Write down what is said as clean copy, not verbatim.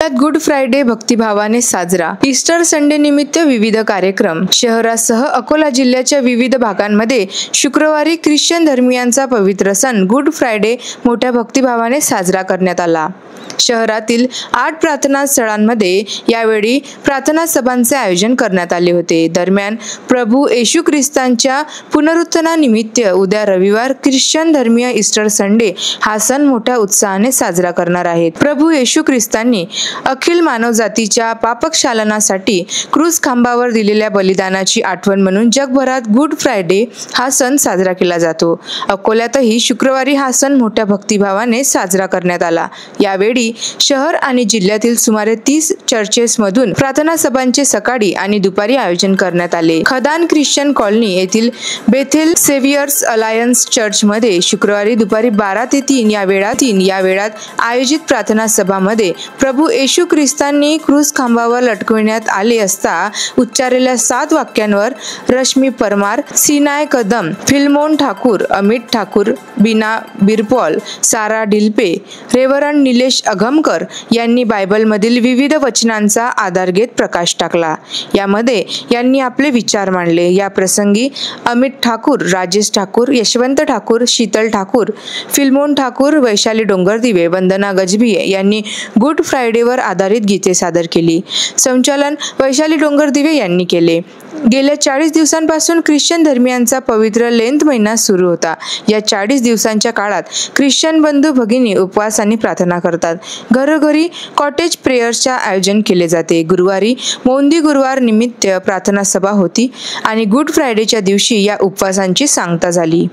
Good Friday भक्तिभावाने साजरा। Easter Sunday निमित्त विविध कार्यक्रम। शहरासह अकोला जिल्ह्याच्या विविध भागांमध्ये शुक्रवारी ख्रिश्चन धर्मियांचा पवित्र सण गुड फ्रायडे मोठ्या भक्तिभावाने साजरा करण्यात आला। शहरातील 8 प्रार्थना स्थळांमध्ये यावेळी प्रार्थना सभांचे आयोजन करण्यात आले होते। दरम्यान प्रभू येशू ख्रिस्तांच्या पुनरुत्थानानिमित्त उद्या रविवार ख्रिश्चन धर्मीय ईस्टर संडे हा सण मोठ्या उत्साहाने साजरा करणार आहेत। प्रभू येशू ख्रिस्तांनी अखिल मानवजातीच्या पापक्षालनासाठी क्रूस खांबावर दिलेल्या बलिदानाची आठवण म्हणून जगभरात गुड फ्रायडे हा सण साजरा केला जातो। अकोल्यातही शुक्रवारी हा सण मोठ्या भक्तिभावाने साजरा करण्यात आला। यावेळी शहर आणि जिल्ह्यातील सुमारे 30 चर्चेसमधून प्रार्थना सभांचे सकाळी आणि दुपारी आयोजन करण्यात आले। खदान ख्रिश्चन कॉलनी येथील बेथेल सेव्हियर्स अलायन्स चर्चमध्ये शुक्रवारी दुपारी 12 ते 3 या वेळात आयोजित प्रार्थना सभामध्ये प्रभू येशू ख्रिस्तांनी क्रूस खांबावर लटकविण्यात आले असता उच्चारलेल्या 7 वाक्यांवर रश्मी परमार, सिनाय कदम, फिल्मोन ठाकूर, अमित ठाकूर, बीना बिरपॉल, सारा ढिलपे, रेव्हरंड निलेश अगमकर यांनी बायबलमधील विविध वचनांचा आधार घेत प्रकाश टाकला। यामध्ये यांनी आपले विचार मांडले। या प्रसंगी अमित ठाकूर, राजेश ठाकूर, यशवंत ठाकूर, शीतल ठाकूर, फिल्मोन ठाकूर, वैशाली डोंगरदिवे, वंदना गजभिये यांनी गुड फ्रायडेवर आधारित गीते सादर केली। संचालन वैशाली डोंगरदिवे यांनी केले। गेल्या 40 दिवसांपासून ख्रिश्चन धर्मियांचा पवित्र लेंथ महिना सुरू होता। या 40 दिवसांच्या काळात ख्रिश्चन बंधू भगिनी उपवास आणि प्रार्थना करतात। घरोघरी कॉटेज प्रेयर्सचे आयोजन केले जाते। गुरुवारी मोंदी गुरुवार निमित्त प्रार्थना सभा होती आणि गुड फ्रायडेच्या दिवशी या उपवासांची सांगता झाली।